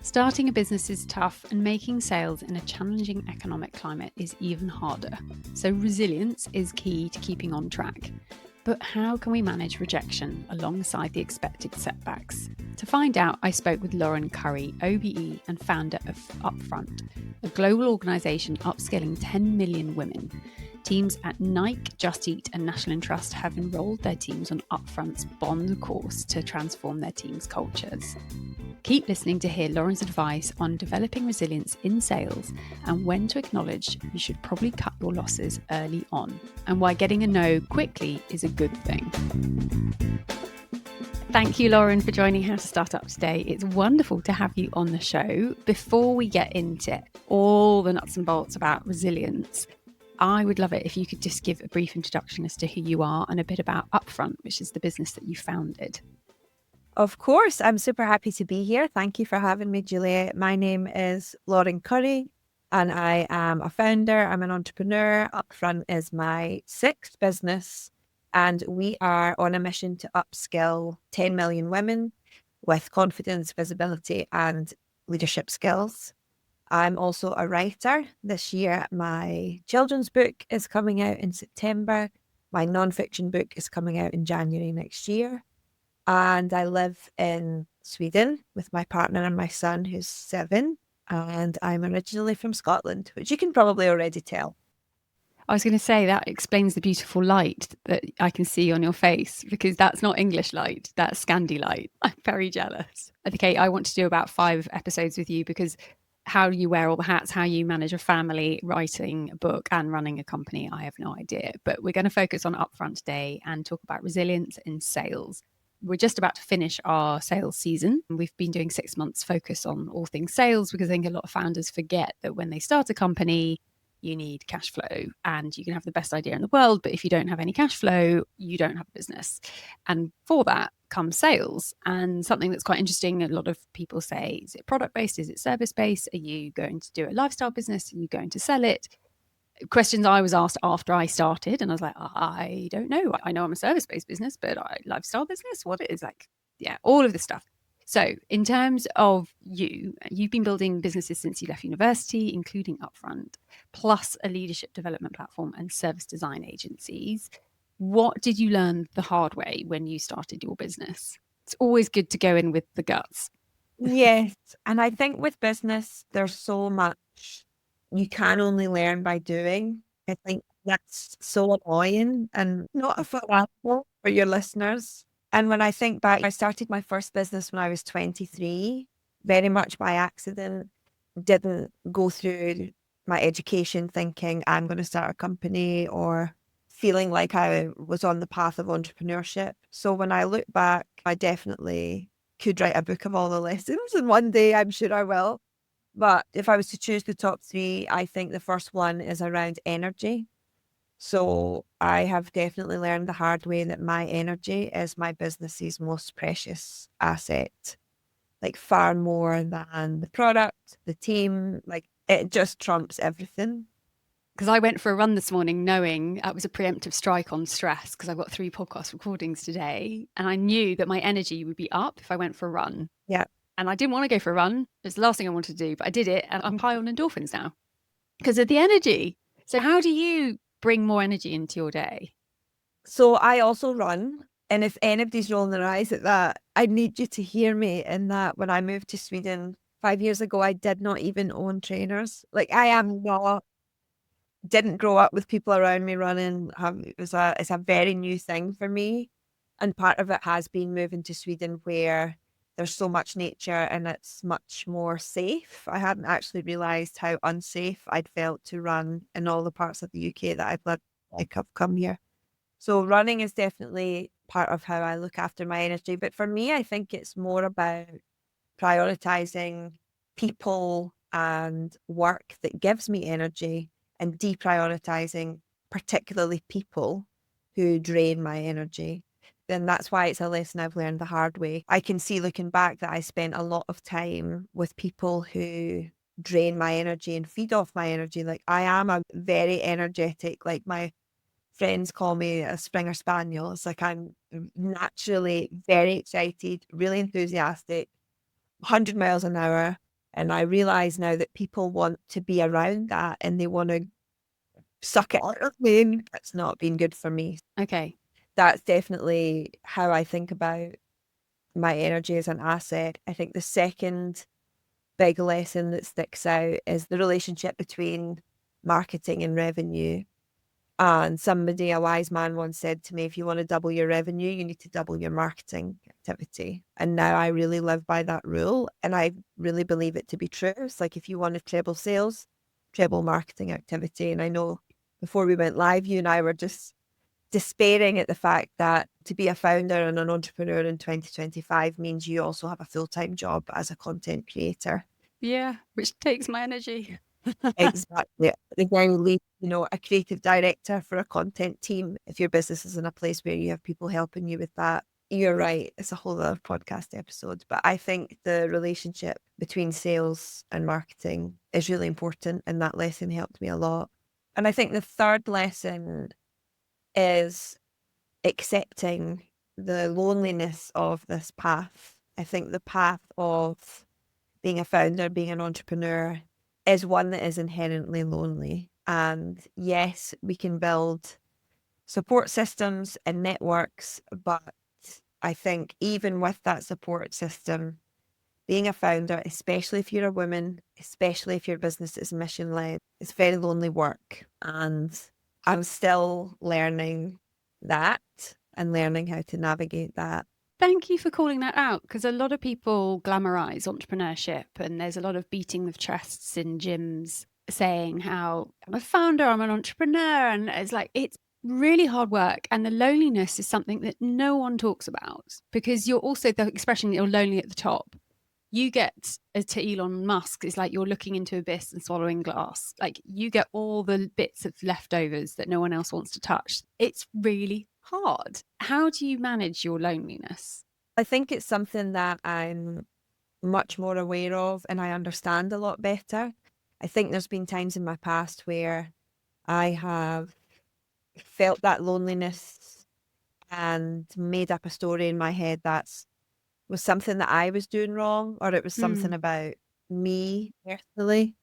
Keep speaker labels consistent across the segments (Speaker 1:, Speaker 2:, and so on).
Speaker 1: Starting a business is tough, and making sales in a challenging economic climate is even harder. So resilience is key to keeping on track. But how can we manage rejection alongside the expected setbacks? To find out, I spoke with Currie OBE and founder of UPFRONT, a global organisation upskilling 10 million women. Teams at Nike, Just Eat and National Trust have enrolled their teams on UPFRONT's Bond course to transform their teams' cultures. Keep listening to hear Lauren's advice on developing resilience in sales and when to acknowledge you should probably cut your losses early on, and why getting a no quickly is a good thing. Thank you, Lauren, for joining How to Start Up today. It's wonderful to have you on the show. Before we get into all the nuts and bolts about resilience, I would love it if you could just give a brief introduction as to who you are and a bit about UPFRONT, which is the business that you founded.
Speaker 2: Of course, I'm super happy to be here. Thank you for having me, Juliet. My name is Lauren Currie and I am a founder. I'm an entrepreneur. UPFRONT is my sixth business and we are on a mission to upskill 10 million women with confidence, visibility and leadership skills. I'm also a writer. This year, my children's book is coming out in September. My non-fiction book is coming out in January next year. And I live in Sweden with my partner and my son, who's 7. And I'm originally from Scotland, which you can probably already tell.
Speaker 1: I was going to say that explains the beautiful light that I can see on your face, because that's not English light, that's Scandi light. I'm very jealous. Okay, I want to do about 5 episodes with you, because how you wear all the hats, how you manage a family, writing a book and running a company, I have no idea. But we're going to focus on UPFRONT today and talk about resilience in sales. We're just about to finish our sales season. We've been doing 6 months focus on all things sales, because I think a lot of founders forget that when they start a company, you need cash flow, and you can have the best idea in the world, but if you don't have any cash flow, you don't have a business. And for that comes sales. And something that's quite interesting, a lot of people say, is it product-based? Is it service-based? Are you going to do a lifestyle business? Are you going to sell it? Questions I was asked after I started, and I was like, I don't know. I know I'm a service-based business, but lifestyle business, what it is like, all of this stuff. So in terms of you've been building businesses since you left university, including UPFRONT, plus a leadership development platform and service design agencies. What did you learn the hard way when you started your business? It's always good to go in with the guts.
Speaker 2: Yes. And I think with business, there's so much you can only learn by doing. I think that's so annoying and not helpful for your listeners. And when I think back, I started my first business when I was 23, very much by accident. Didn't go through my education thinking I'm going to start a company or feeling like I was on the path of entrepreneurship. So when I look back, I definitely could write a book of all the lessons, and one day I'm sure I will. But if I was to choose the top 3, I think the first one is around energy. So I have definitely learned the hard way that my energy is my business's most precious asset, like far more than the product, the team, like it just trumps everything.
Speaker 1: Because I went for a run this morning knowing that was a preemptive strike on stress, because I've got 3 podcast recordings today, and I knew that my energy would be up if I went for a run.
Speaker 2: Yeah.
Speaker 1: And I didn't want to go for a run. It's the last thing I wanted to do, but I did it, and I'm high on endorphins now because of the energy. So how do you bring more energy into your day?
Speaker 2: So I also run. And if anybody's rolling their eyes at that, I need you to hear me in that when I moved to Sweden 5 years ago, I did not even own trainers. Like didn't grow up with people around me running. It's a very new thing for me. And part of it has been moving to Sweden where there's so much nature and it's much more safe. I hadn't actually realised how unsafe I'd felt to run in all the parts of the UK that I've lived, like I've come here. So running is definitely part of how I look after my energy. But for me, I think it's more about prioritising people and work that gives me energy and deprioritising particularly people who drain my energy. Then that's why it's a lesson I've learned the hard way. I can see looking back that I spent a lot of time with people who drain my energy and feed off my energy. Like I am a very energetic, like my friends call me a Springer Spaniel. It's like I'm naturally very excited, really enthusiastic, 100 miles an hour. And I realize now that people want to be around that and they want to suck it out of me, and it's not been good for me.
Speaker 1: Okay.
Speaker 2: That's definitely how I think about my energy as an asset. I think the second big lesson that sticks out is the relationship between marketing and revenue. And somebody, a wise man, once said to me, if you want to double your revenue, you need to double your marketing activity. And now I really live by that rule. And I really believe it to be true. It's like if you want to treble sales, treble marketing activity. And I know before we went live, you and I were just despairing at the fact that to be a founder and an entrepreneur in 2025 means you also have a full-time job as a content creator.
Speaker 1: Yeah, which takes my energy.
Speaker 2: Exactly. The guy who leads, a creative director for a content team. If your business is in a place where you have people helping you with that, you're right. It's a whole other podcast episode. But I think the relationship between sales and marketing is really important. And that lesson helped me a lot. And I think the third lesson is accepting the loneliness of this path. I think the path of being a founder, being an entrepreneur is one that is inherently lonely. And yes, we can build support systems and networks, but I think even with that support system, being a founder, especially if you're a woman, especially if your business is mission led, it's very lonely work. And I'm still learning that and learning how to navigate that.
Speaker 1: Thank you for calling that out, because a lot of people glamorize entrepreneurship and there's a lot of beating of chests in gyms saying how I'm a founder, I'm an entrepreneur. And it's like, it's really hard work. And the loneliness is something that no one talks about, because you're also the expression that you're lonely at the top. You get to Elon Musk, it's like you're looking into abyss and swallowing glass. Like you get all the bits of leftovers that no one else wants to touch. It's really hard. How do you manage your loneliness?
Speaker 2: I think it's something that I'm much more aware of and I understand a lot better. I think there's been times in my past where I have felt that loneliness and made up a story in my head that's was something that I was doing wrong, or it was something about me personally.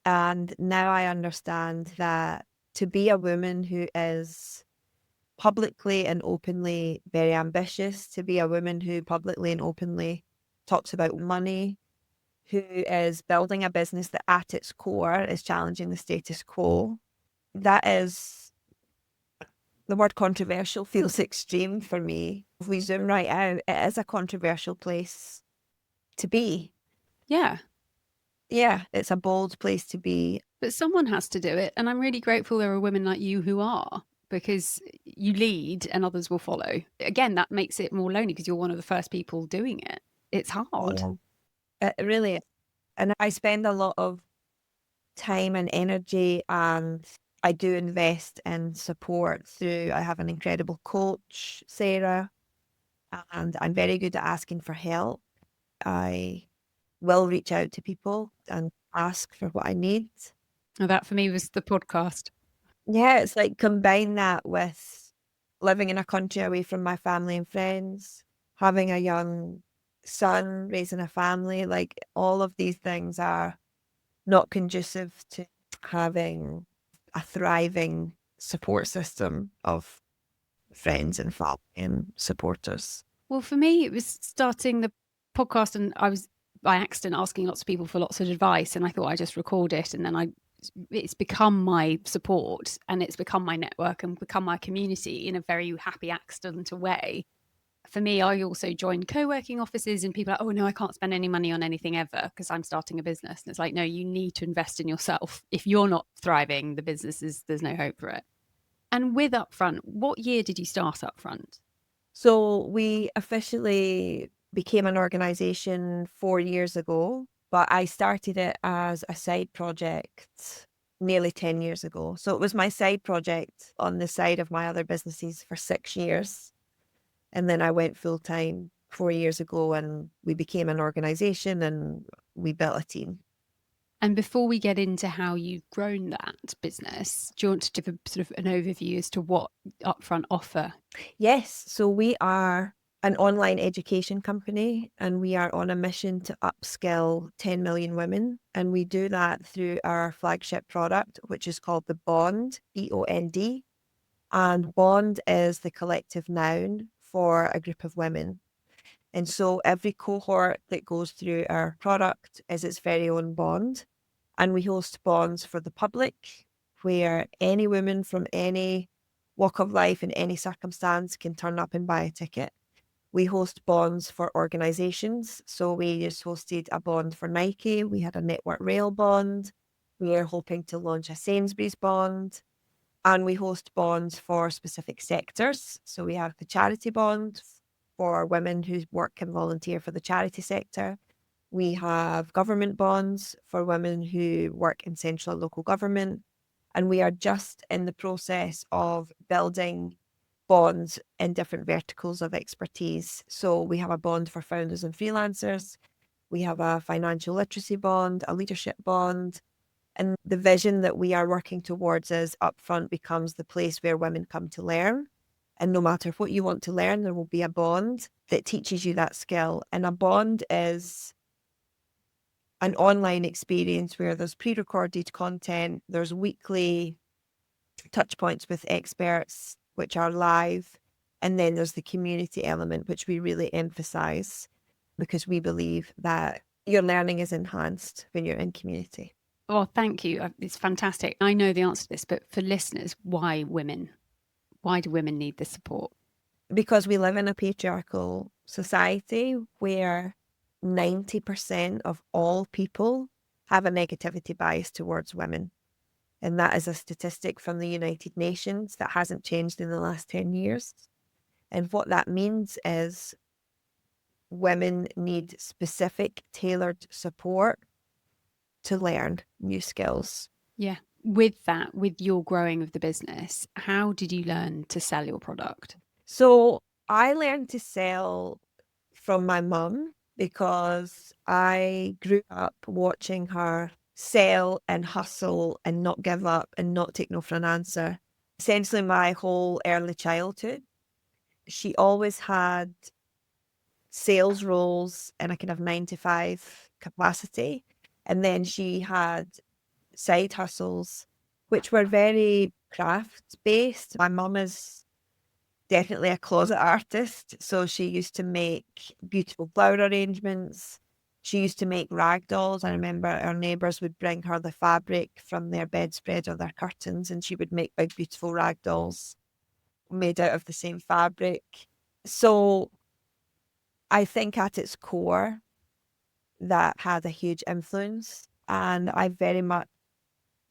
Speaker 2: And now I understand that to be a woman who is publicly and openly very ambitious, to be a woman who publicly and openly talks about money, who is building a business that at its core is challenging the status quo, that is, the word controversial feels extreme for me. If we zoom right out, it is a controversial place to be.
Speaker 1: Yeah.
Speaker 2: Yeah, it's a bold place to be.
Speaker 1: But someone has to do it. And I'm really grateful there are women like you who are, because you lead and others will follow. Again, that makes it more lonely because you're one of the first people doing it. It's hard.
Speaker 2: It really, and I spend a lot of time and energy, and I do invest in support through, I have an incredible coach, Sarah, and I'm very good at asking for help. I will reach out to people and ask for what I need.
Speaker 1: And that for me was the podcast.
Speaker 2: Yeah, it's like combine that with living in a country away from my family and friends, having a young son, raising a family, like all of these things are not conducive to having a thriving support system of friends and family and supporters.
Speaker 1: Well, for me, it was starting the podcast, and I was by accident asking lots of people for lots of advice, and I thought I just record it, and then it's become my support and it's become my network and become my community in a very happy accidental way. For me, I also joined co-working offices, and people are like, oh no, I can't spend any money on anything ever because I'm starting a business. And it's like, no, you need to invest in yourself. If you're not thriving, the business there's no hope for it. And with Upfront, what year did you start Upfront?
Speaker 2: So we officially became an organization 4 years ago, but I started it as a side project nearly 10 years ago. So it was my side project on the side of my other businesses for 6 years. And then I went full time 4 years ago, and we became an organization and we built a team.
Speaker 1: And before we get into how you've grown that business, do you want to give a sort of an overview as to what Upfront offer?
Speaker 2: Yes. So we are an online education company, and we are on a mission to upskill 10 million women. And we do that through our flagship product, which is called the Bond, BOND. And bond is the collective noun for a group of women. And so every cohort that goes through our product is its very own bond. And we host bonds for the public, where any woman from any walk of life in any circumstance can turn up and buy a ticket. We host bonds for organizations. So we just hosted a bond for Nike. We had a Network Rail bond. We are hoping to launch a Sainsbury's bond. And we host bonds for specific sectors. So we have the charity bond for women who work and volunteer for the charity sector. We have government bonds for women who work in central and local government. And we are just in the process of building bonds in different verticals of expertise. So we have a bond for founders and freelancers. We have a financial literacy bond, a leadership bond. And the vision that we are working towards is UPFRONT becomes the place where women come to learn. And no matter what you want to learn, there will be a bond that teaches you that skill. And a bond is an online experience where there's pre-recorded content, there's weekly touch points with experts, which are live. And then there's the community element, which we really emphasize because we believe that your learning is enhanced when you're in community.
Speaker 1: Oh, thank you. It's fantastic. I know the answer to this, but for listeners, why women? Why do women need this support?
Speaker 2: Because we live in a patriarchal society where 90% of all people have a negativity bias towards women. And that is a statistic from the United Nations that hasn't changed in the last 10 years. And what that means is women need specific, tailored support to learn new skills.
Speaker 1: Yeah. With that, with your growing of the business, how did you learn to sell your product?
Speaker 2: So I learned to sell from my mum because I grew up watching her sell and hustle and not give up and not take no for an answer. Essentially, my whole early childhood, she always had sales roles in a kind of 9 to 5 capacity. And then she had side hustles, which were very craft based. My mum is definitely a closet artist. So she used to make beautiful flower arrangements. She used to make rag dolls. I remember our neighbours would bring her the fabric from their bedspread or their curtains, and she would make big, beautiful rag dolls made out of the same fabric. So I think at its core, that had a huge influence. And I very much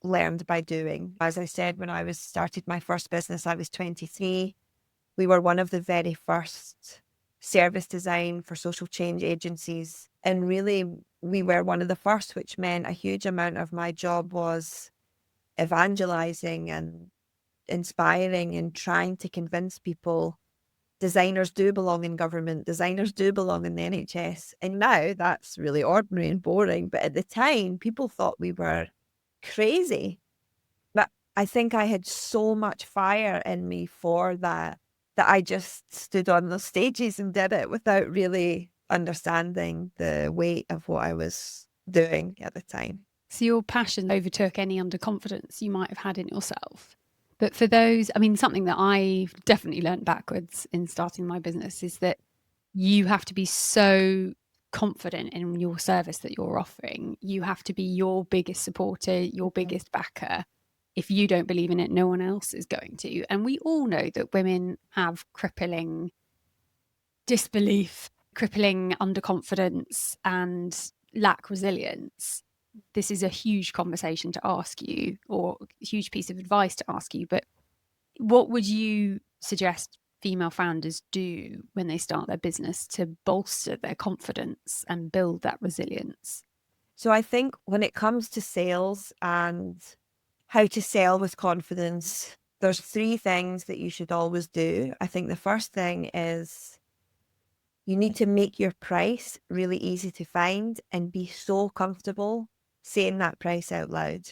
Speaker 2: learned by doing. As I said, when I started my first business, I was 23. We were one of the very first service design for social change agencies. And really, we were one of the first, which meant a huge amount of my job was evangelizing and inspiring and trying to convince people designers do belong in government, designers do belong in the NHS. And now that's really ordinary and boring. But at the time, people thought we were crazy. But I think I had so much fire in me for that, that I just stood on those stages and did it without really understanding the weight of what I was doing at the time.
Speaker 1: So your passion overtook any underconfidence you might have had in yourself. But for those, I mean, something that I've definitely learned backwards in starting my business is that you have to be so confident in your service that you're offering. You have to be your biggest supporter, your biggest backer. If you don't believe in it, no one else is going to. And we all know that women have crippling disbelief, crippling underconfidence, and lack resilience. This is a huge conversation to ask you, or a huge piece of advice to ask you. But what would you suggest female founders do when they start their business to bolster their confidence and build that resilience?
Speaker 2: So I think when it comes to sales and how to sell with confidence, there's 3 things that you should always do. I think the first thing is you need to make your price really easy to find and be so comfortable saying that price out loud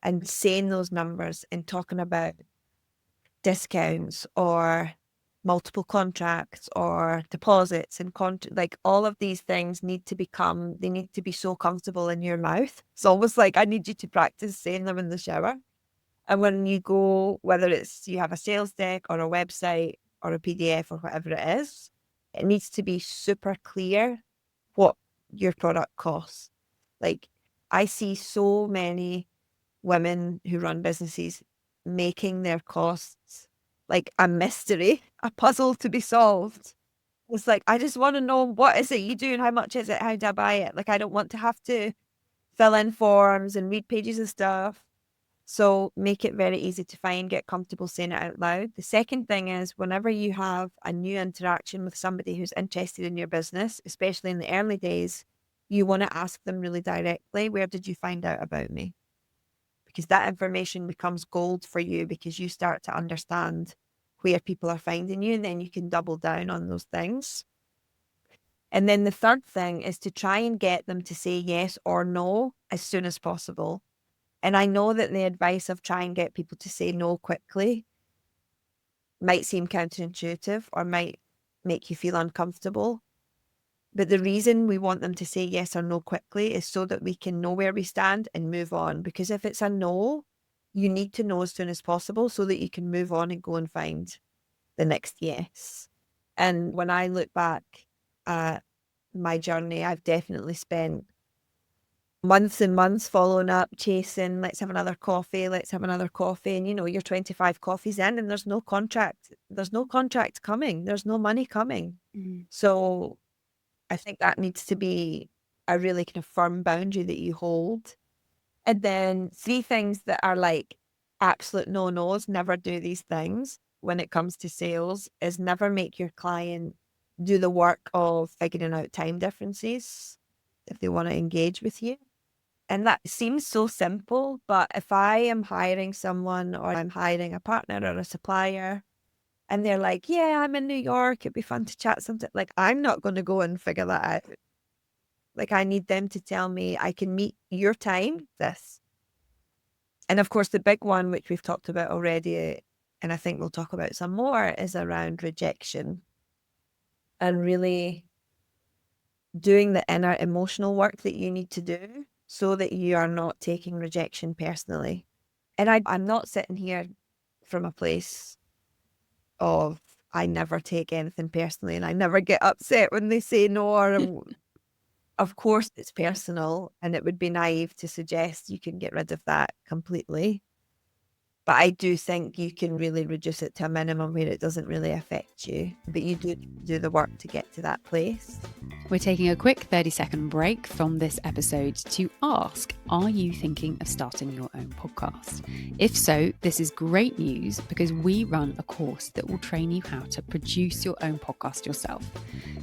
Speaker 2: and saying those numbers and talking about discounts or multiple contracts or deposits and like all of these things need to be so comfortable in your mouth. It's almost like I need you to practice saying them in the shower. And when you go, whether it's you have a sales deck or a website or a PDF or whatever it is, it needs to be super clear what your product costs. Like I see so many women who run businesses making their costs like a mystery, a puzzle to be solved. It's like, I just want to know, what is it you do and how much is it? How do I buy it? Like, I don't want to have to fill in forms and read pages of stuff. So make it very easy to find, get comfortable saying it out loud. The second thing is whenever you have a new interaction with somebody who's interested in your business, especially in the early days, you want to ask them really directly, where did you find out about me? Because that information becomes gold for you because you start to understand where people are finding you, and then you can double down on those things. And then the third thing is to try and get them to say yes or no as soon as possible. And I know that the advice of try and get people to say no quickly might seem counterintuitive or might make you feel uncomfortable. But the reason we want them to say yes or no quickly is so that we can know where we stand and move on. Because if it's a no, you need to know as soon as possible so that you can move on and go and find the next yes. And when I look back at my journey, I've definitely spent months and months following up, chasing, let's have another coffee, let's have another coffee. And you're 25 coffees in and there's no contract coming. There's no money coming. So I think that needs to be a really kind of firm boundary that you hold. And then 3 things that are like absolute no-nos, never do these things when it comes to sales, is never make your client do the work of figuring out time differences if they want to engage with you. And that seems so simple, but if I am hiring someone or I'm hiring a partner or a supplier and they're like, yeah, I'm in New York, it'd be fun to chat something, like I'm not going to go and figure that out. Like I need them to tell me I can meet your time, this. And of course, the big one, which we've talked about already, and I think we'll talk about some more, is around rejection and really doing the inner emotional work that you need to do so that you are not taking rejection personally. And I'm not sitting here from a place of I never take anything personally and I never get upset when they say no, or of course it's personal, and it would be naive to suggest you can get rid of that completely. But I do think you can really reduce it to a minimum where it doesn't really affect you. But you do the work to get to that place.
Speaker 1: We're taking a quick 30-second break from this episode to ask, are you thinking of starting your own podcast? If so, this is great news because we run a course that will train you how to produce your own podcast yourself.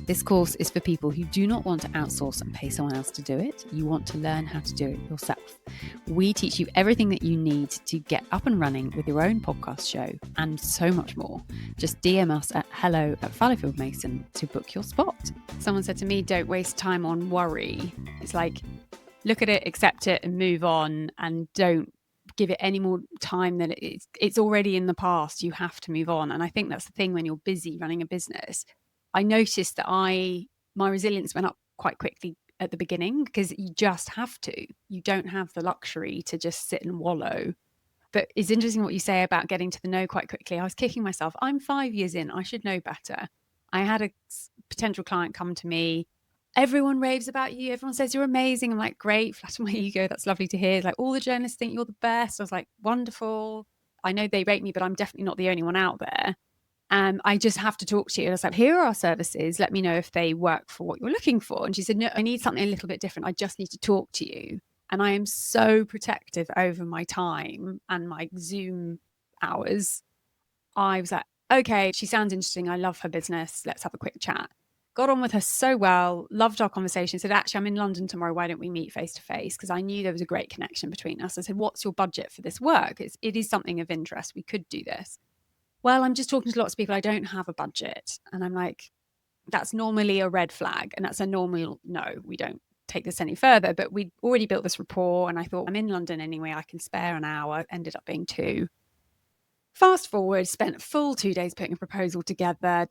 Speaker 1: This course is for people who do not want to outsource and pay someone else to do it. You want to learn how to do it yourself. We teach you everything that you need to get up and running with your own podcast show and so much more. Just DM us at hello@Fallowfield Mason to book your spot. Someone said to me, don't waste time on worry. It's like, look at it, accept it and move on, and don't give it any more time than it's already in the past. You have to move on. And I think that's the thing when you're busy running a business. I noticed that my resilience went up quite quickly at the beginning because you just have to. You don't have the luxury to just sit and wallow. But it's interesting what you say about getting to the know quite quickly. I was kicking myself. I'm 5 years in. I should know better. I had a potential client come to me. Everyone raves about you. Everyone says you're amazing. I'm like, great, flatter my ego. That's lovely to hear. Like, all the journalists think you're the best. I was like, wonderful. I know they rate me, but I'm definitely not the only one out there. I just have to talk to you. And I was like, here are our services. Let me know if they work for what you're looking for. And she said, no, I need something a little bit different. I just need to talk to you. And I am so protective over my time and my Zoom hours. I was like, okay, she sounds interesting. I love her business. Let's have a quick chat. Got on with her so well, loved our conversation. Said, actually, I'm in London tomorrow. Why don't we meet face to face? Because I knew there was a great connection between us. I said, what's your budget for this work? It is something of interest. We could do this. Well, I'm just talking to lots of people. I don't have a budget. And I'm like, that's normally a red flag. And that's a normal, no, we don't take this any further. But we'd already built this rapport. And I thought, I'm in London anyway. I can spare an hour. Ended up being 2. Fast forward, spent a full 2 days putting a proposal together.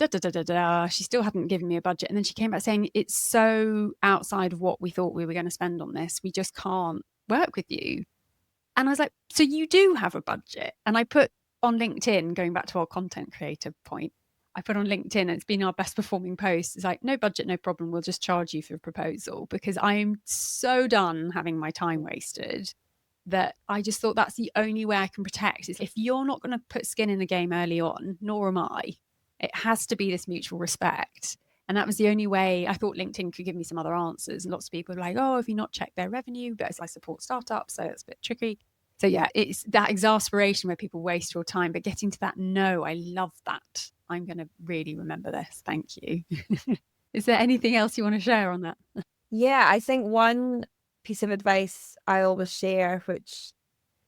Speaker 1: She still hadn't given me a budget. And then she came back saying, it's so outside of what we thought we were going to spend on this. We just can't work with you. And I was like, so you do have a budget? And I put on LinkedIn, going back to our content creator point, I put on LinkedIn, and it's been our best performing post. It's like, no budget, no problem. We'll just charge you for a proposal, because I'm so done having my time wasted that I just thought that's the only way I can protect is if you're not going to put skin in the game early on, nor am I. It has to be this mutual respect. And that was the only way. I thought LinkedIn could give me some other answers. And lots of people are like, oh, have you not checked their revenue? But I support startups, so it's a bit tricky. So yeah, it's that exasperation where people waste your time. But getting to that no, I love that. I'm going to really remember this. Thank you. Is there anything else you want to share on that?
Speaker 2: Yeah, I think one piece of advice I always share, which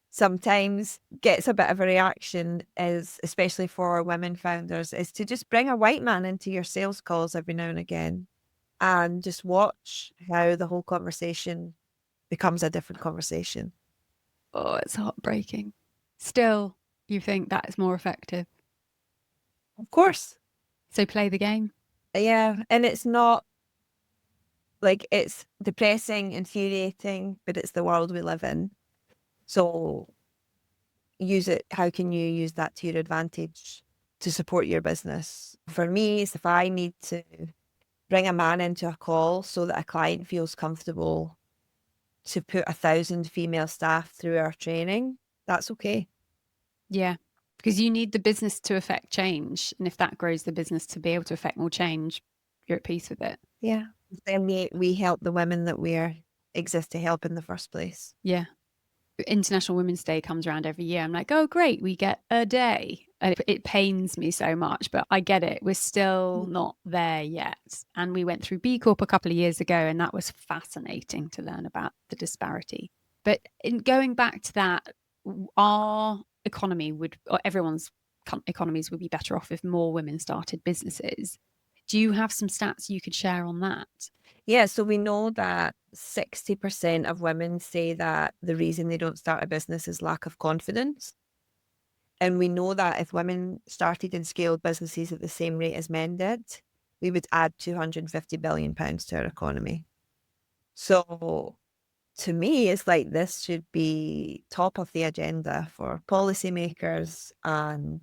Speaker 2: sometimes gets a bit of a reaction, is especially for women founders, is to just bring a white man into your sales calls every now and again and just watch how the whole conversation becomes a different conversation.
Speaker 1: Oh, it's heartbreaking. Still, you think that is more effective.
Speaker 2: Of course.
Speaker 1: So play the game.
Speaker 2: Yeah. And it's not like, it's depressing, infuriating, but it's the world we live in. So use it. How can you use that to your advantage to support your business? For me, it's if I need to bring a man into a call so that a client feels comfortable to put 1,000 female staff through our training, that's okay.
Speaker 1: Yeah. Because you need the business to affect change. And if that grows the business to be able to affect more change, you're at peace with it.
Speaker 2: Yeah. Then we help the women that we exist to help in the first place.
Speaker 1: Yeah. International Women's Day comes around every year. I'm like, oh, great, we get a day. And it pains me so much, but I get it. We're still not there yet. And we went through B Corp a couple of years ago, and that was fascinating to learn about the disparity. But in going back to that, our economy would, or everyone's economies would be better off if more women started businesses. Do you have some stats you could share on that?
Speaker 2: Yeah, so we know that 60% of women say that the reason they don't start a business is lack of confidence. And we know that if women started and scaled businesses at the same rate as men did, we would add £250 billion to our economy. So to me, it's like this should be top of the agenda for policymakers and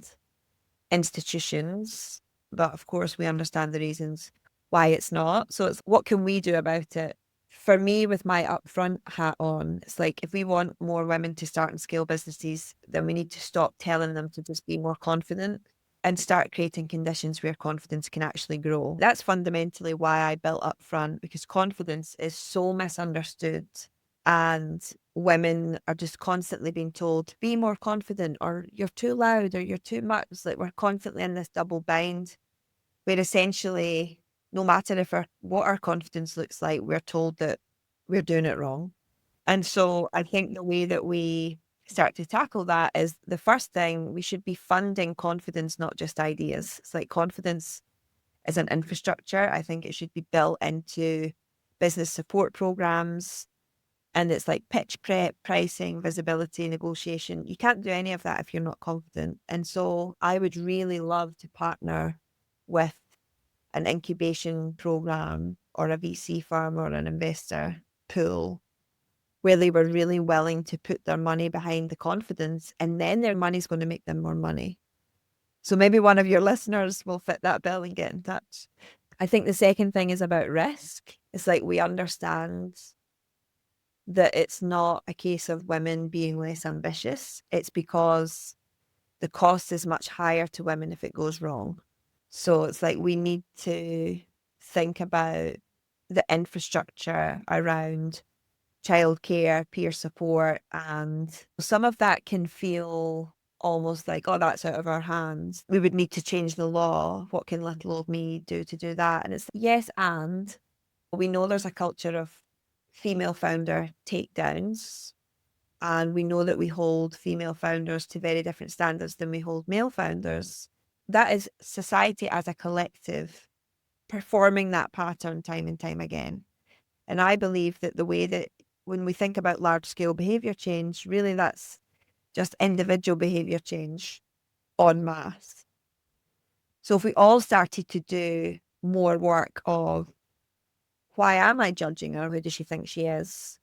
Speaker 2: institutions. But of course, we understand the reasons why it's not. So it's what can we do about it? For me, with my upfront hat on, it's like if we want more women to start and scale businesses, then we need to stop telling them to just be more confident and start creating conditions where confidence can actually grow. That's fundamentally why I built Upfront, because confidence is so misunderstood. And women are just constantly being told, be more confident, or you're too loud, or you're too much. It's like we're constantly in this double bind where essentially, no matter what our confidence looks like, we're told that we're doing it wrong. And so I think the way that we start to tackle that is, the first thing, we should be funding confidence, not just ideas. It's like confidence is an infrastructure. I think it should be built into business support programs. And it's like pitch prep, pricing, visibility, negotiation. You can't do any of that if you're not confident. And so I would really love to partner with an incubation program or a VC firm or an investor pool where they were really willing to put their money behind the confidence, and then their money's going to make them more money. So maybe one of your listeners will fit that bill and get in touch. I think the second thing is about risk. It's like we understand that it's not a case of women being less ambitious. It's because the cost is much higher to women if it goes wrong. So it's like we need to think about the infrastructure around childcare, peer support, and some of that can feel almost like, oh, that's out of our hands. We would need to change the law. What can little old me do to do that? And it's yes, and we know there's a culture of female founder takedowns, and we know that we hold female founders to very different standards than we hold male founders. That is society as a collective performing that pattern time and time again. And I believe that the way that when we think about large scale behavior change, really that's just individual behavior change. en masse. So if we all started to do more work of why am I judging her? Who does she think she is?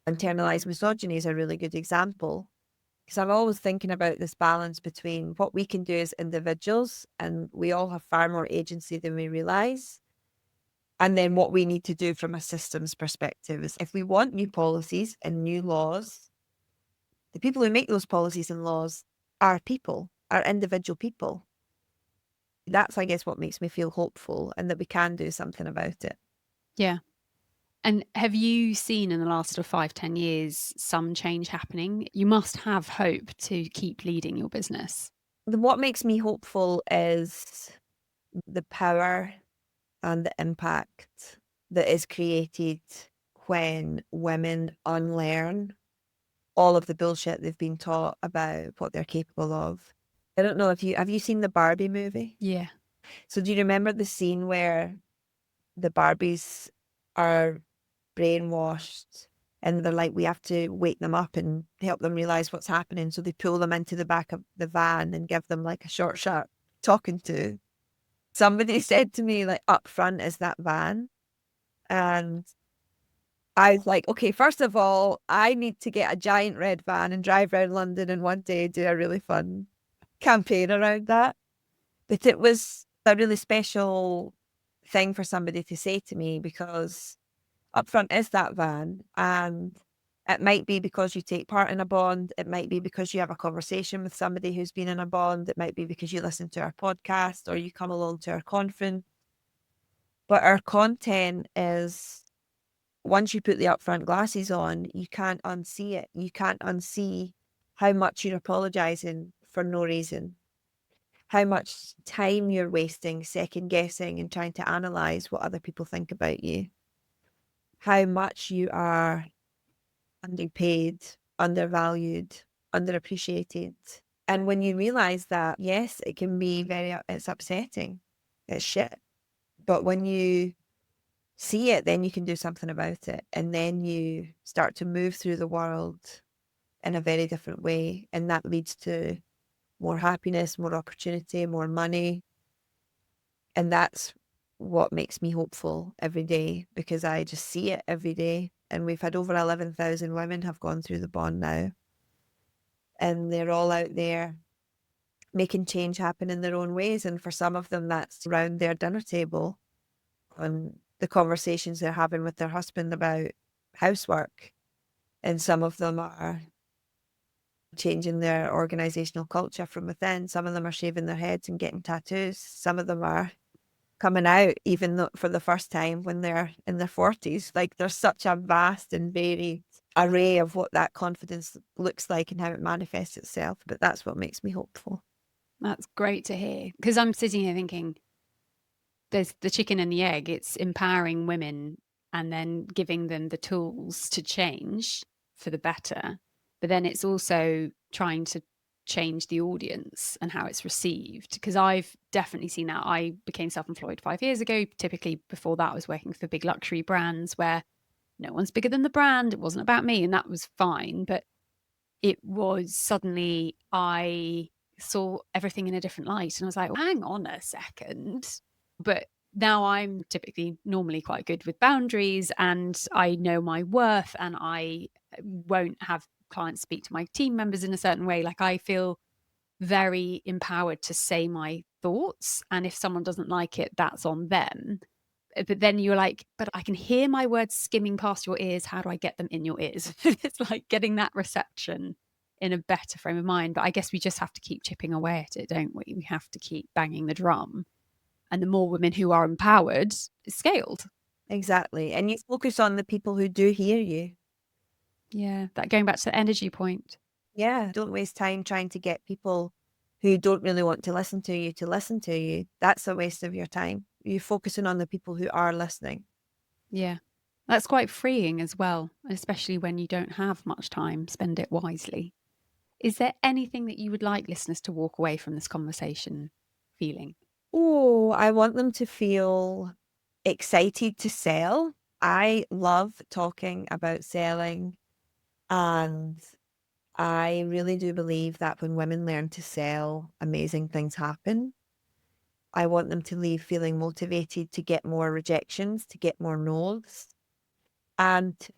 Speaker 2: Internalized misogyny is a really good example, because I'm always thinking about this balance between what we can do as individuals, and we all have far more agency than we realize, and then what we need to do from a systems perspective is if we want new policies and new laws, the people who make those policies and laws are people, are individual people. That's, I guess, what makes me feel hopeful and that we can do something about it.
Speaker 1: Yeah. And have you seen in the last sort of 5, 10 years some change happening? You must have hope to keep leading your business.
Speaker 2: What makes me hopeful is the power and the impact that is created when women unlearn all of the bullshit they've been taught about what they're capable of. I don't know if you have you seen the Barbie movie?
Speaker 1: Yeah.
Speaker 2: So do you remember the scene where the Barbies are brainwashed and they're like, we have to wake them up and help them realize what's happening. So they pull them into the back of the van and give them like a short, sharp talking to. Somebody said to me, like, up front is that van. And I was like, okay, first of all, I need to get a giant red van and drive around London and one day do a really fun campaign around that. But it was a really special thing for somebody to say to me, because upfront is that van. And it might be because you take part in a bond. It might be because you have a conversation with somebody who's been in a bond. It might be because you listen to our podcast or you come along to our conference. But our content is, once you put the upfront glasses on, you can't unsee it. You can't unsee how much you're apologizing for no reason, how much time you're wasting second guessing and trying to analyze what other people think about you, how much you are underpaid, undervalued, underappreciated. And when you realize that, yes, it can be it's upsetting. It's shit. But when you see it, then you can do something about it. And then you start to move through the world in a very different way. And that leads to more happiness, more opportunity, more money. And that's what makes me hopeful every day, because I just see it every day. And we've had over 11,000 women have gone through the bond now. And they're all out there making change happen in their own ways. And for some of them, that's around their dinner table and the conversations they're having with their husband about housework. And some of them are changing their organizational culture from within. Some of them are shaving their heads and getting tattoos. Some of them are coming out, even though for the first time when they're in their 40s. Like, there's such a vast and varied array of what that confidence looks like and how it manifests itself. But that's what makes me hopeful.
Speaker 1: That's great to hear, because I'm sitting here thinking there's the chicken and the egg. It's empowering women and then giving them the tools to change for the better. But then it's also trying to change the audience and how it's received. Because I've definitely seen that. I became self-employed 5 years ago. Typically before that, I was working for big luxury brands where no one's bigger than the brand. It wasn't about me, and that was fine. But it was suddenly I saw everything in a different light, and I was like, well, hang on a second. But now I'm typically normally quite good with boundaries, and I know my worth, and I won't have clients speak to my team members in a certain way. Like, I feel very empowered to say my thoughts, and if someone doesn't like it, that's on them. But then you're like, but I can hear my words skimming past your ears. How do I get them in your ears? It's like getting that reception in a better frame of mind. But I guess we just have to keep chipping away at it, don't we? We have to keep banging the drum. And the more women who are empowered, it's scaled.
Speaker 2: Exactly. And you focus on the people who do hear you.
Speaker 1: Yeah, that going back to the energy point.
Speaker 2: Yeah. Don't waste time trying to get people who don't really want to listen to you to listen to you. That's a waste of your time. You're focusing on the people who are listening.
Speaker 1: Yeah, that's quite freeing as well, especially when you don't have much time. Spend it wisely. Is there anything that you would like listeners to walk away from this conversation feeling?
Speaker 2: Oh, I want them to feel excited to sell. I love talking about selling, and I really do believe that when women learn to sell, amazing things happen. I want them to leave feeling motivated to get more rejections, to get more no's, and to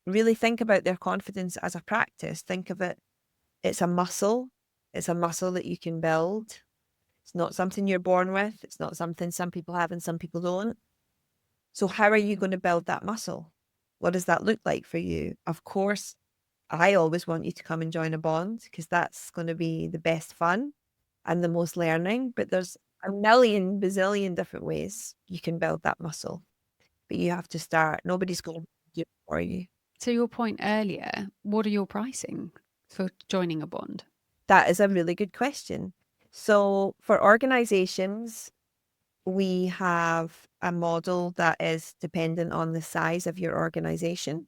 Speaker 2: really think about their confidence as a practice. Think of it, it's a muscle. It's a muscle that you can build. It's not something you're born with. It's not something some people have and some people don't. So how are you going to build that muscle? What does that look like for you? Of course, I always want you to come and join a bond because that's going to be the best fun and the most learning. But there's a million, bazillion different ways you can build that muscle. But you have to start. Nobody's going to do it for you.
Speaker 1: To your point earlier, what are your pricing for joining a bond?
Speaker 2: That is a really good question. So for organizations, we have a model that is dependent on the size of your organization.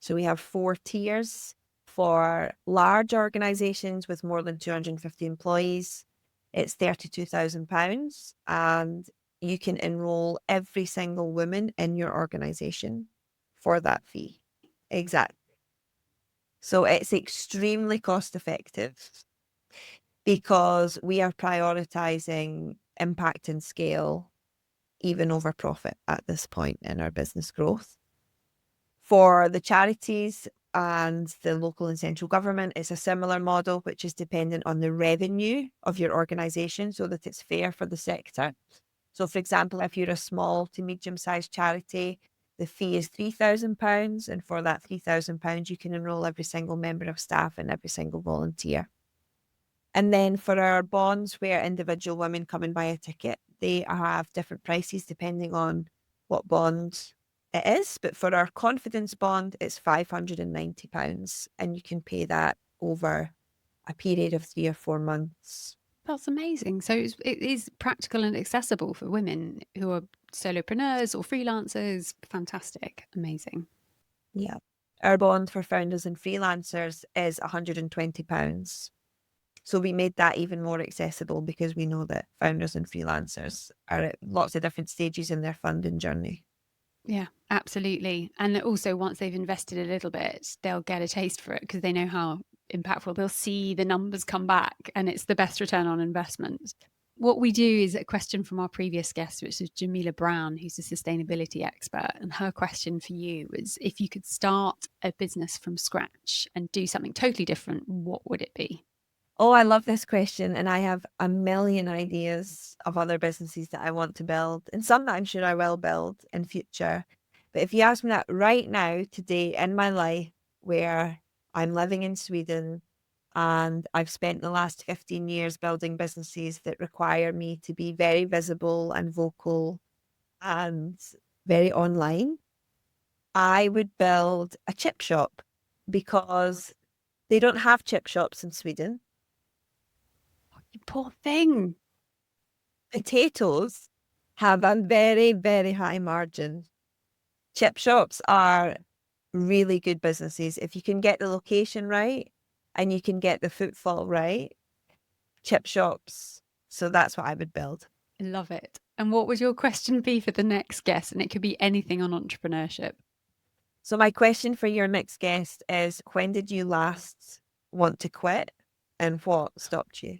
Speaker 2: So we have 4 tiers. For large organizations with more than 250 employees, it's £32,000, and you can enroll every single woman in your organization for that fee. Exactly. So it's extremely cost effective because we are prioritizing impact and scale even over profit at this point in our business growth. For the charities and the local and central government, it's a similar model, which is dependent on the revenue of your organisation so that it's fair for the sector. So, for example, if you're a small to medium-sized charity, the fee is £3,000, and for that £3,000, you can enrol every single member of staff and every single volunteer. And then for our bonds where individual women come and buy a ticket, they have different prices depending on what bond it is. But for our confidence bond, it's £590, and you can pay that over a period of 3 or 4 months.
Speaker 1: That's amazing. So it is practical and accessible for women who are solopreneurs or freelancers. Fantastic. Amazing.
Speaker 2: Yeah. Our bond for founders and freelancers is £120. So we made that even more accessible because we know that founders and freelancers are at lots of different stages in their funding journey.
Speaker 1: Yeah, absolutely. And also, once they've invested a little bit, they'll get a taste for it because they know how impactful. They'll see the numbers come back, and it's the best return on investment. What we do is a question from our previous guest, which is Jamila Brown, who's a sustainability expert. And her question for you was, if you could start a business from scratch and do something totally different, what would it be?
Speaker 2: Oh, I love this question. And I have a million ideas of other businesses that I want to build, and some that I'm sure I will build in future. But if you ask me that right now, today in my life, where I'm living in Sweden and I've spent the last 15 years building businesses that require me to be very visible and vocal and very online, I would build a chip shop because they don't have chip shops in Sweden.
Speaker 1: You poor thing.
Speaker 2: Potatoes have a very, very high margin. Chip shops are really good businesses. If you can get the location right and you can get the footfall right, chip shops. So that's what I would build.
Speaker 1: I love it. And what would your question be for the next guest? And it could be anything on entrepreneurship.
Speaker 2: So my question for your next guest is, when did you last want to quit and what stopped you?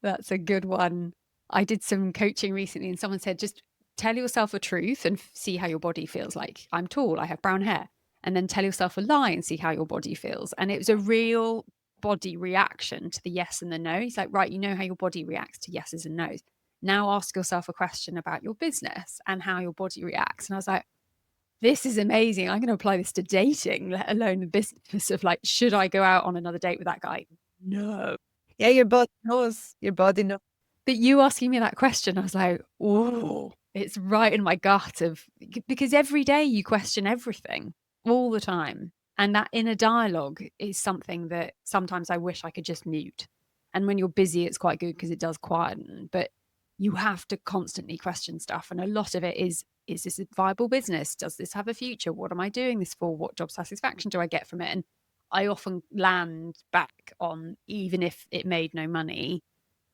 Speaker 1: That's a good one. I did some coaching recently and someone said, just tell yourself a truth and see how your body feels. Like, I'm tall, I have brown hair. And then tell yourself a lie and see how your body feels. And it was a real body reaction to the yes and the no. He's like, right, you know how your body reacts to yeses and nos. Now ask yourself a question about your business and how your body reacts. And I was like, this is amazing. I'm going to apply this to dating, let alone the business of like, should I go out on another date with that guy? No.
Speaker 2: Yeah, your body knows. Your body knows.
Speaker 1: But you asking me that question, I was like, oh, it's right in my gut of, because every day you question everything all the time. And that inner dialogue is something that sometimes I wish I could just mute. And when you're busy, it's quite good because it does quieten, but you have to constantly question stuff. And a lot of it is this a viable business? Does this have a future? What am I doing this for? What job satisfaction do I get from it? And I often land back on, even if it made no money,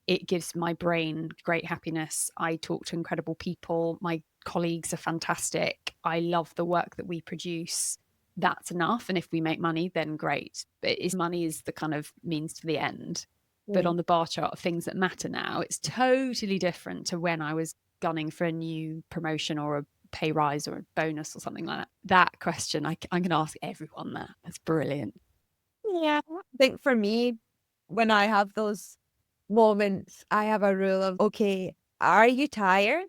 Speaker 1: it gives my brain great happiness. I talk to incredible people. My colleagues are fantastic. I love the work that we produce. that's enough. And if we make money, then great. But money is the kind of means to the end. But on the bar chart of things that matter now, it's totally different to when I was gunning for a new promotion or a pay rise or a bonus or something like that. That question, I'm going to ask everyone that. That's brilliant.
Speaker 2: Yeah. I think for me, when I have those moments, I have a rule of, okay, are you tired?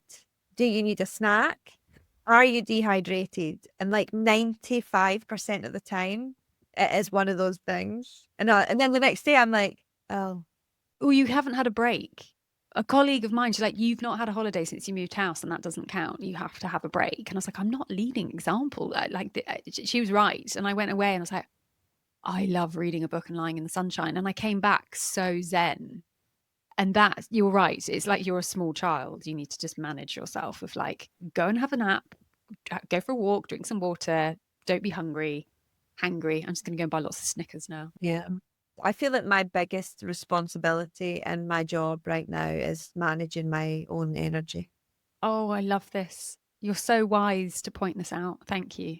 Speaker 2: Do you need a snack? Are you dehydrated? And like 95% of the time, it is one of those things. And then the next day, I'm like, oh,
Speaker 1: you haven't had a break. A colleague of mine, she's like, you've not had a holiday since you moved house, and that doesn't count. You have to have a break. And I was like, I'm not leading example. She was right. And I went away and I was like, I love reading a book and lying in the sunshine. And I came back so zen. And that, you're right. It's like you're a small child. You need to just manage yourself with like, go and have a nap, go for a walk, drink some water, don't be hangry. I'm just going to go and buy lots of Snickers now.
Speaker 2: Yeah. I feel that my biggest responsibility in my job right now is managing my own energy.
Speaker 1: Oh, I love this. You're so wise to point this out. Thank you.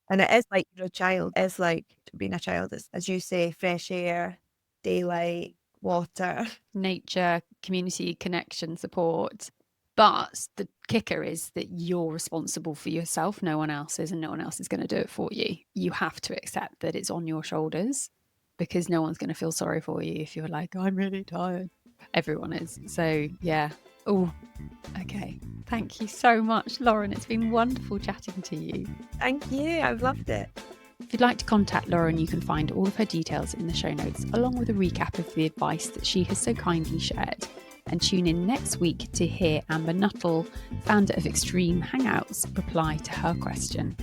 Speaker 2: And it is like you're a child. It's like being a child is, as you say, fresh air, daylight, water.
Speaker 1: Nature, community, connection, support. But the kicker is that you're responsible for yourself. No one else is, and no one else is going to do it for you. You have to accept that it's on your shoulders, because no one's going to feel sorry for you if you're like, I'm really tired. Everyone is. So yeah. Oh, okay. Thank you so much, Lauren. It's been wonderful chatting to you.
Speaker 2: Thank you. I've loved it.
Speaker 1: If you'd like to contact Lauren, you can find all of her details in the show notes, along with a recap of the advice that she has so kindly shared. And tune in next week to hear Amber Nuttall, founder of Extreme Hangouts, reply to her question.